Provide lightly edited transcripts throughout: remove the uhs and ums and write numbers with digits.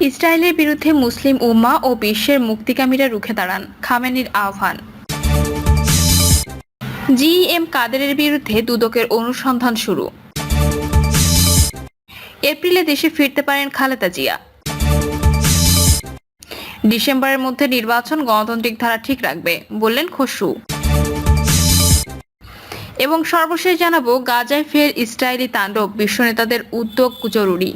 ইসরায়েলের বিরুদ্ধে মুসলিম উম্মাহ ও বিশ্বের মুক্তিকামীরা রুখে দাঁড়ান, খামেনির আহ্বান। জিএম কাদেরের বিরুদ্ধে দুদকের অনুসন্ধান শুরু। এপ্রিলে দেশে ফিরতে পারেন খালেদা জিয়া। ডিসেম্বরের মধ্যে নির্বাচন গণতান্ত্রিক ধারা ঠিক রাখবে বললেন খসরু। এবং সর্বশেষ জানাবো, গাজায় ফের ইসরায়েলি তাণ্ডব, বিশ্ব নেতাদের উদ্যোগ জরুরি।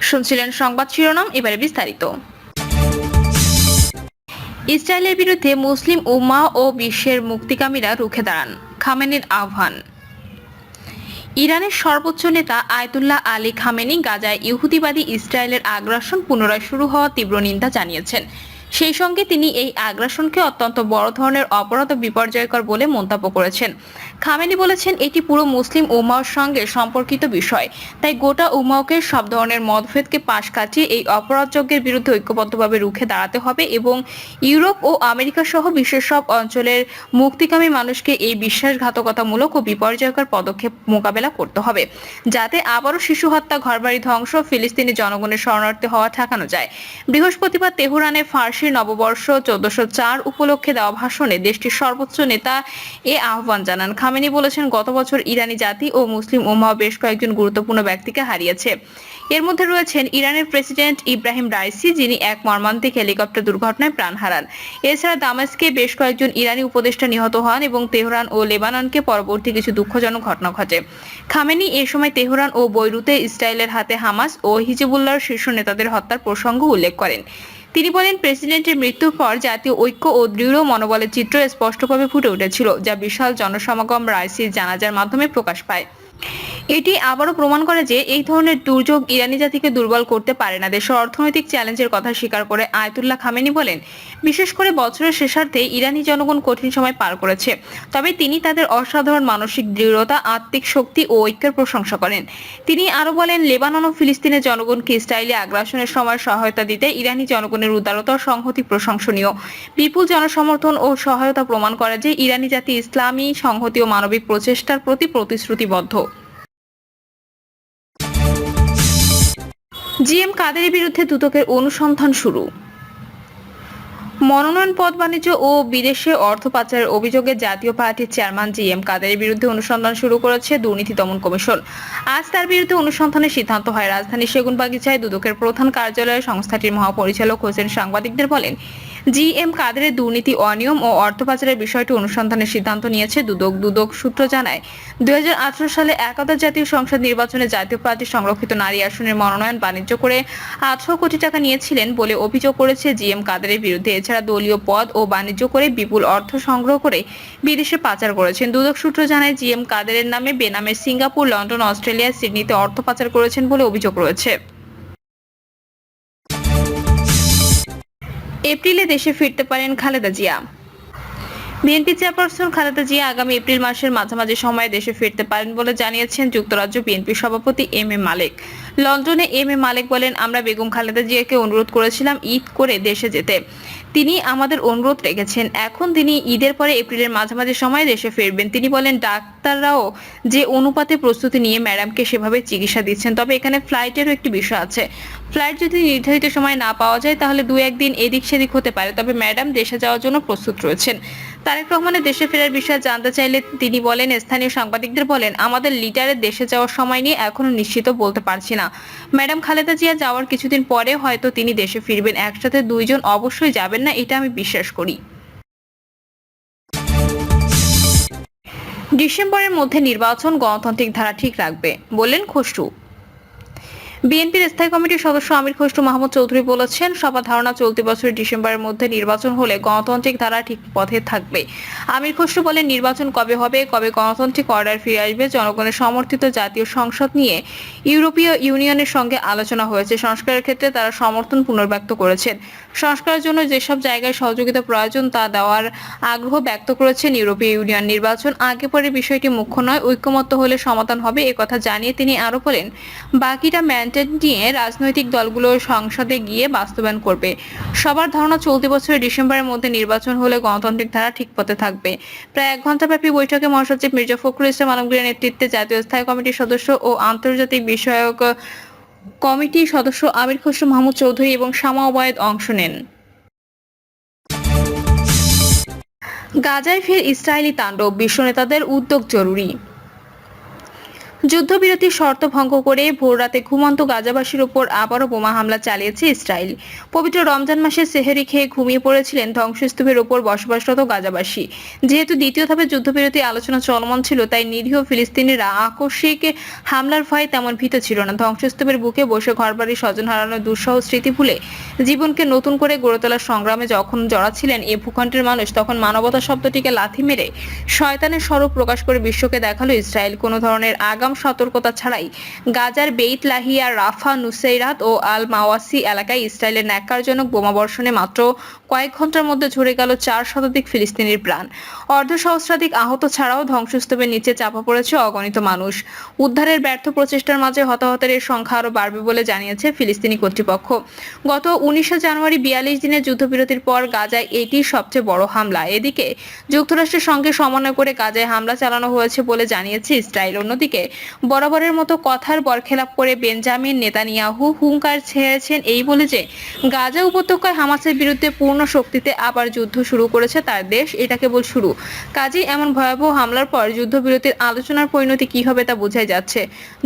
শুনছিলেন সংবাদ শিরোনাম, এবারে বিস্তারিত। ইসরায়েলের বিরুদ্ধে মুসলিম উম্মাহ ও বিশ্বের মুক্তিকামীরা রুখে দাঁড়ান, খামেনির আহ্বান। ইরানের সর্বোচ্চ নেতা আয়াতুল্লাহ আলী খামেনি গাজায় ইহুদিবাদী ইসরায়েলের আগ্রাসন পুনরায় শুরু হওয়া তীব্র নিন্দা জানিয়েছেন। সেই সঙ্গে তিনি এই আগ্রাসনকে অত্যন্ত বড় ধরনের অপরাধ ও বিপর্যয়কর বলে মন্তব্য করেছেন। খামেনি বলেছেন, এটি পুরো মুসলিম উম্মাহর সঙ্গে সম্পর্কিত বিষয়, তাই গোটা উম্মাহকে সব ধরনের মতভেদকে পাশ কাটিয়ে এই অপরাধযজ্ঞের বিরুদ্ধে ঐক্যবদ্ধভাবে রুখে দাঁড়াতে হবে এবং ইউরোপ ও আমেরিকা সহ বিশ্বের সব অঞ্চলের মুক্তিকামী মানুষকে এই বিশ্বাসঘাতকতামূলক ও বিপর্যয়কর পদক্ষেপ মোকাবেলা করতে হবে, যাতে আবারও শিশু হত্যা, ঘরবাড়ি ধ্বংস, ফিলিস্তিনি জনগণের শরণার্থী হওয়া ঠেকানো যায়। বৃহস্পতিবার তেহরানে ফার্সি নববর্ষ 1404 উপলক্ষে দেওয়া ভাষণে দেশটির সর্বোচ্চ নেতা এ আহ্বান জানান। খামেনি বলেছেন, গত বছর ইরানি জাতি ও মুসলিম উম্মাহ বেশ কয়েকজন গুরুত্বপূর্ণ ব্যক্তিকে হারিয়েছে। এর মধ্যে রয়েছেন ইরানের প্রেসিডেন্ট ইব্রাহিম রাইসি, যিনি এক মর্মান্তিক হেলিকপ্টার দুর্ঘটনায় প্রাণ হারান। এছাড়া দামেস্কে বেশ কয়েকজন ইরানি উপদেষ্টা নিহত হন এবং তেহরান ও লেবাননকে পরবর্তী কিছু দুঃখজনক ঘটনা ঘটে। খামেনি এ সময় তেহরান ও বৈরুতে ইসরায়েলের হাতে হামাস ও হিজবুল্লাহর শীর্ষ নেতাদের হত্যার প্রসঙ্গ উল্লেখ করেন। তিনি বলেন, প্রেসিডেন্টের মৃত্যুর পর জাতীয় ঐক্য ও দৃঢ় মনোবলের চিত্র স্পষ্টভাবে ফুটে উঠেছিল, যা বিশাল জনসমাগম রাইসির জানাজার মাধ্যমে প্রকাশ পায়। এটি আবারও প্রমাণ করে যে এই ধরনের দুর্যোগ ইরানি জাতিকে দুর্বল করতে পারে না। দেশের অর্থনৈতিক চ্যালেঞ্জের কথা স্বীকার করে আয়াতুল্লাহ খামেনি বলেন, বিশেষ করে বছরের শেষার্ধে ইরানি জনগণ কঠিন সময় পার করেছে, তবে তিনি তাদের অসাধারণ মানসিক দৃঢ়তা, আত্মিক শক্তি ও ঐক্যের প্রশংসা করেন। তিনি আরো বলেন, লেবানন ও ফিলিস্তিনের জনগণকে ইসরায়েলি আগ্রাসনের সময় সহায়তা দিতে ইরানি জনগণের উদারতা ও সংহতি প্রশংসনীয়। বিপুল জনসমর্থন ও সহায়তা প্রমাণ করে যে ইরানি জাতি ইসলামী সংহতি ও মানবিক প্রচেষ্টার প্রতি প্রতিশ্রুতিবদ্ধ। জিএম কাদেরের বিরুদ্ধে দুদকের অনুসন্ধান শুরু। মনোনয়ন, পদ বাণিজ্য ও বিদেশে অর্থ পাচারের অভিযোগে জাতীয় পার্টির চেয়ারম্যান জিএম কাদেরের বিরুদ্ধে অনুসন্ধান শুরু করেছে দুর্নীতি দমন কমিশন। আজ তার বিরুদ্ধে অনুসন্ধানের সিদ্ধান্ত হয়। রাজধানীর সেগুনবাগিচায় দুদকের প্রধান কার্যালয়ে সংস্থাটির মহাপরিচালক হোসেন সাংবাদিকদের বলেন, জিএম কাদেরের দুর্নীতি, অনিয়ম ও অর্থ পাচারের বিষয়টি অনুসন্ধানের সিদ্ধান্ত নিয়েছে দুদক। দুদক সূত্র জানায়, 2018 সালে একাদশ জাতীয় সংসদ নির্বাচনে জাতীয় পার্টির সংরক্ষিত নারী আসনের মনোনয়ন বাণিজ্য করে 18 কোটি টাকা নিয়েছিলেন বলে অভিযোগ করেছে জিএম কাদেরের বিরুদ্ধে। এছাড়া দলীয় পদ ও বাণিজ্য করে বিপুল অর্থ সংগ্রহ করে বিদেশে পাচার করেছেন। দুদক সূত্র জানায়, জিএম কাদেরের নামে বেনামে সিঙ্গাপুর, লন্ডন, অস্ট্রেলিয়া, সিডনিতে অর্থ পাচার করেছেন বলে অভিযোগ রয়েছে। এপ্রিলে দেশে ফিরতে পারেন খালেদা জিয়া। বিএনপি চেয়ারপারসন খালেদা জিয়া আগামী এপ্রিল মাসের মাঝামাঝি সময়ে দেশে ফিরতে পারেন বলে জানিয়েছেন যুক্তরাজ্য বিএনপির সভাপতি এম এ মালেক। লন্ডনে এম এ মালেক বলেন, আমরা বেগম খালেদা জিয়াকে অনুরোধ করেছিলাম ঈদ করে দেশে যেতে। তিনি আমাদের অনুরোধ রেখেছেন। এখন তিনি ঈদের পরে এপ্রিলের মাঝামাঝি সময়ে দেশে ফিরবেন। তিনি বলেন, ডাক্তাররাও যে অনুপাতে প্রস্তুতি নিয়ে ম্যাডামকে সেভাবে চিকিৎসা দিচ্ছেন। তবে এখানে ফ্লাইটেরও একটি বিষয় আছে। ফ্লাইট যদি নির্ধারিত সময় না পাওয়া যায় তাহলে 2-1 দিন এদিক সেদিক হতে পারে। তবে ম্যাডাম দেশে যাওয়ার জন্য প্রস্তুত রয়েছেন। তারেক রহমানের দেশে ফেরার বিষয়ে জানতে চাইলে তিনি বলেন, স্থানীয় সাংবাদিকদের বলেন, আমাদের লিডারের দেশে যাওয়ার সময় নিয়ে এখনো নিশ্চিত বলতে পারছি না। ম্যাডাম খালেদা জিয়া যাওয়ার কিছুদিন পরে হয়তো তিনি দেশে ফিরবেন। একসাথে দুইজন অবশ্যই যাবেন না, এটা আমি বিশ্বাস করি। ডিসেম্বরের মধ্যে নির্বাচন গণতান্ত্রিক ধারা ঠিক রাখবে বললেন খসরু। বিএনপির স্থায়ী কমিটির সদস্য আমির খসরু মাহমুদ চৌধুরী বলেছেন, সবার ধারণা চলতি বছরের ডিসেম্বরের মধ্যে নির্বাচন হলে গণতান্ত্রিক ধারা ঠিক পথে থাকবে। আমির খসরু বলেন, নির্বাচন কবে হবে, কবে গণতান্ত্রিক অর্ডার ফিরে আসবে, জনগণের সমর্থিত জাতীয় সংসদ নিয়ে ইউরোপীয় ইউনিয়নের সঙ্গে আলোচনা হয়েছে। সংস্কারের ক্ষেত্রে তারা সমর্থন পুনর্ব্যক্ত করেছেন। সংস্কারের জন্য যেসব জায়গায় সহযোগিতা প্রয়োজন তা দেওয়ার আগ্রহ ব্যক্ত করেছেন ইউরোপীয় ইউনিয়ন। নির্বাচন আগে পরে বিষয়টি মুখ্য নয়, ঐক্যমত্য হলে সমাধান হবে, একথা জানিয়ে তিনি আরো বলেন, বাকিটা ম্যান্ডেট নিয়ে রাজনৈতিক দলগুলো সংসদে গিয়ে বাস্তবায়ন করবে। সবার ধারণা চলতি বছরের ডিসেম্বরের মধ্যে নির্বাচন হলে গণতান্ত্রিক ধারা ঠিক পথে থাকবে। প্রায় 1 ঘণ্টাব্যাপী বৈঠকে মহাসচিব মির্জা ফখরুল ইসলাম আলমগীরের নেতৃত্বে জাতীয় স্থায়ী কমিটির সদস্য ও আন্তর্জাতিক বিষয়ক কমিটির সদস্য আমির খসরু মাহমুদ চৌধুরী এবং শামা ওবায়েদ অংশ নেন। গাজায় ফের ইসরায়েলি তাণ্ডব, বিশ্ব নেতাদের উদ্যোগ জরুরি। যুদ্ধবিরতির শর্ত ভঙ্গ করে ভোররাতে ঘুমন্ত গাজাবাসীর ওপর আবারও বোমা হামলা চালিয়েছে ইসরায়েল। পবিত্র রমজান মাসে সেহরি খেয়ে ঘুমিয়ে পড়েছিলেন ধ্বংসস্তূপের ওপর বসবাসরত গাজাবাসী। যেহেতু দ্বিতীয় ধাপে যুদ্ধবিরতি আলোচনা চলমান ছিল, তাই নিরীহ ফিলিস্তিনিরা আকস্মিক হামলার ভয়ে তেমন ভীত ছিল না। ধ্বংসস্তূপের বুকে বসে ঘরবাড়ি স্বজন হারানোর দুঃসহ স্মৃতি ভুলে জীবনকে নতুন করে গড়ে তোলার সংগ্রামে যখন জড়াচ্ছিলেন এ ভূখণ্ডের মানুষ, তখন মানবতা শব্দটিকে লাথি মেরে শয়তানের স্বরূপ প্রকাশ করে বিশ্বকে দেখালো ইসরায়েল। কোনো ধরনের আগাম সতর্কতা ছাড়াই গাজার বেইত লাহিয়া, রাফা, নুসাইরাত ও আল মাওয়াসি এলাকায় ইসরায়েলের ন্যাক্কারজনক বোমাবর্ষণে মাত্র কয়েক ঘন্টার মধ্যে ঝরে গেল 4 শতাধিক ফিলিস্তিনির প্রাণ। অর্ধসহস্রাধিক আহত ছাড়াও ধ্বংসস্তূপের নিচে চাপা পড়েছে অগণিত মানুষ। উদ্ধারের ব্যর্থ প্রচেষ্টার মাঝে হতাহতের সংখ্যা আরও বাড়বে বলে জানিয়েছে ফিলিস্তিনি কর্তৃপক্ষ। গত 19 জানুয়ারি 42 দিনের যুদ্ধবিরতির পর গাজায় এটি সবচেয়ে বড় হামলা। এদিকে যুক্তরাষ্ট্রের সঙ্গে সমন্বয় করে গাজায় হামলা চালানো হয়েছে বলে জানিয়েছে ইসরায়েল। অন্যদিকে বরাবরের মতো কথার বরখেলাপ করে বেঞ্জামিন নেতানিয়াহু হুঙ্কার ছেড়েছেন এই বলে যে গাজা উপত্যকায় হামাসের বিরুদ্ধে পূর্ণ শক্তিতে আবার যুদ্ধ শুরু করেছে তার দেশ। এটা কেবল শুরু। কাজেই এমন ভয়াবহ হামলার পর যুদ্ধবিরতির আলোচনার পরিণতি কি হবে তা বোঝাই যাচ্ছে।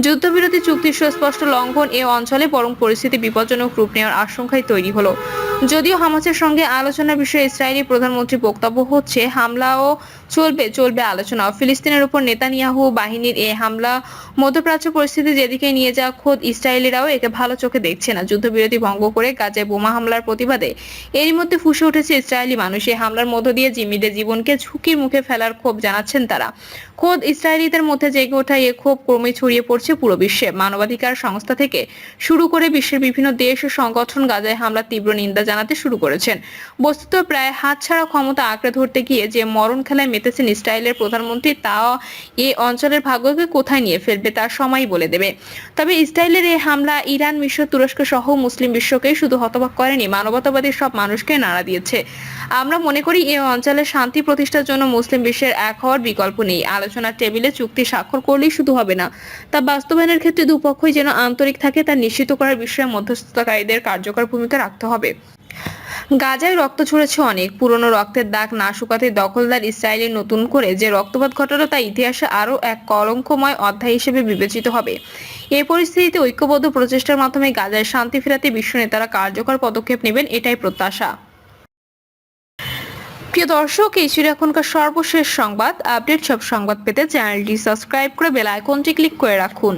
যুদ্ধবিরতি চুক্তির সুস্পষ্ট লঙ্ঘন এ অঞ্চলে বরং পরিস্থিতি বিপজ্জনক রূপ নেওয়ার আশঙ্কাই তৈরি হলো। যদিও হামাসের সঙ্গে আলোচনার বিষয়ে ইসরায়েলি প্রধানমন্ত্রীর বক্তব্য হচ্ছে হামলাও চলবে আলোচনা। ফিলিস্তিনের উপর নেতানিয়াহু বাহিনীর এই হামলা মধ্যপ্রাচ্য পরিস্থিতি যেদিকে নিয়ে যাওয়া, খোদ ইসরায়েলিরাও একে ভালো চোখে দেখছে না। যুদ্ধবিরতি ভঙ্গ করে গাজায় বোমা হামলার প্রতিবাদে এরই মধ্যে ফুঁসে উঠেছে ইসরায়েলি মানুষ। এই হামলার মধ্য দিয়ে জিম্মিদের জীবনকে ঝুঁকির মুখে ফেলার ক্ষোভ জানাচ্ছেন তারা। খোদ ইসরায়েলিদের মধ্যে জেগে ওঠা এ ক্ষোভ ক্রমে ছড়িয়ে পড়ছে পুরো বিশ্বে। মানবাধিকার সংস্থা থেকে শুরু করে বিশ্বের বিভিন্ন দেশ ও সংগঠন গাজায় হামলার তীব্র নিন্দা জানাতে শুরু করেছেন। বস্তুত প্রায় হাতছাড়া ক্ষমতা আঁকড়ে ধরতে গিয়ে যে মরণ খেলায় মেতেছেন ইসরায়েলের প্রধানমন্ত্রী, তা এই অঞ্চলের ভাগ্যকে কোথায় নিয়ে ফেলবে তার সময়ই বলে দেবে। তবে ইসরায়েলের এই হামলা ইরান, মিশর, তুরস্ক সহ মুসলিম বিশ্বকে শুধু হতবাক করেনি, মানবতাবাদী সব মানুষকে নাড়া দিয়েছে। আমরা মনে করি এই অঞ্চলে শান্তি প্রতিষ্ঠার জন্য মুসলিম বিশ্বের এক হওয়ার বিকল্প নেই। আলোচনার টেবিলে চুক্তি স্বাক্ষর করলেই শুধু হবে না, তা বাস্তবায়নের ক্ষেত্রে দুপক্ষই যেন আন্তরিক থাকে তা নিশ্চিত করার বিষয়ে মধ্যস্থতাকারীদের কার্যকর ভূমিকা রাখতে হবে। গাজায় রক্ত ঝরেছে অনেক। পুরনো রক্তের দাগ না শুকাতে দখলদার ইসরায়েলি নতুন করে যে রক্তপাত ঘটালো তা ইতিহাসে আরও এক কলঙ্কময় অধ্যায় হিসেবে বিবেচিত হবে। এই পরিস্থিতিতে ঐক্যবদ্ধ প্রচেষ্টার মাধ্যমে গাজায় শান্তি ফেরাতে বিশ্ব নেতারা কার্যকর পদক্ষেপ নেবেন, এটাই প্রত্যাশা। প্রিয় দর্শক, এই ছিল এখনকার সর্বশেষ সংবাদ। আপডেট সব সংবাদ পেতে চ্যানেলটি সাবস্ক্রাইব করে বেল আইকনটি ক্লিক করে রাখুন।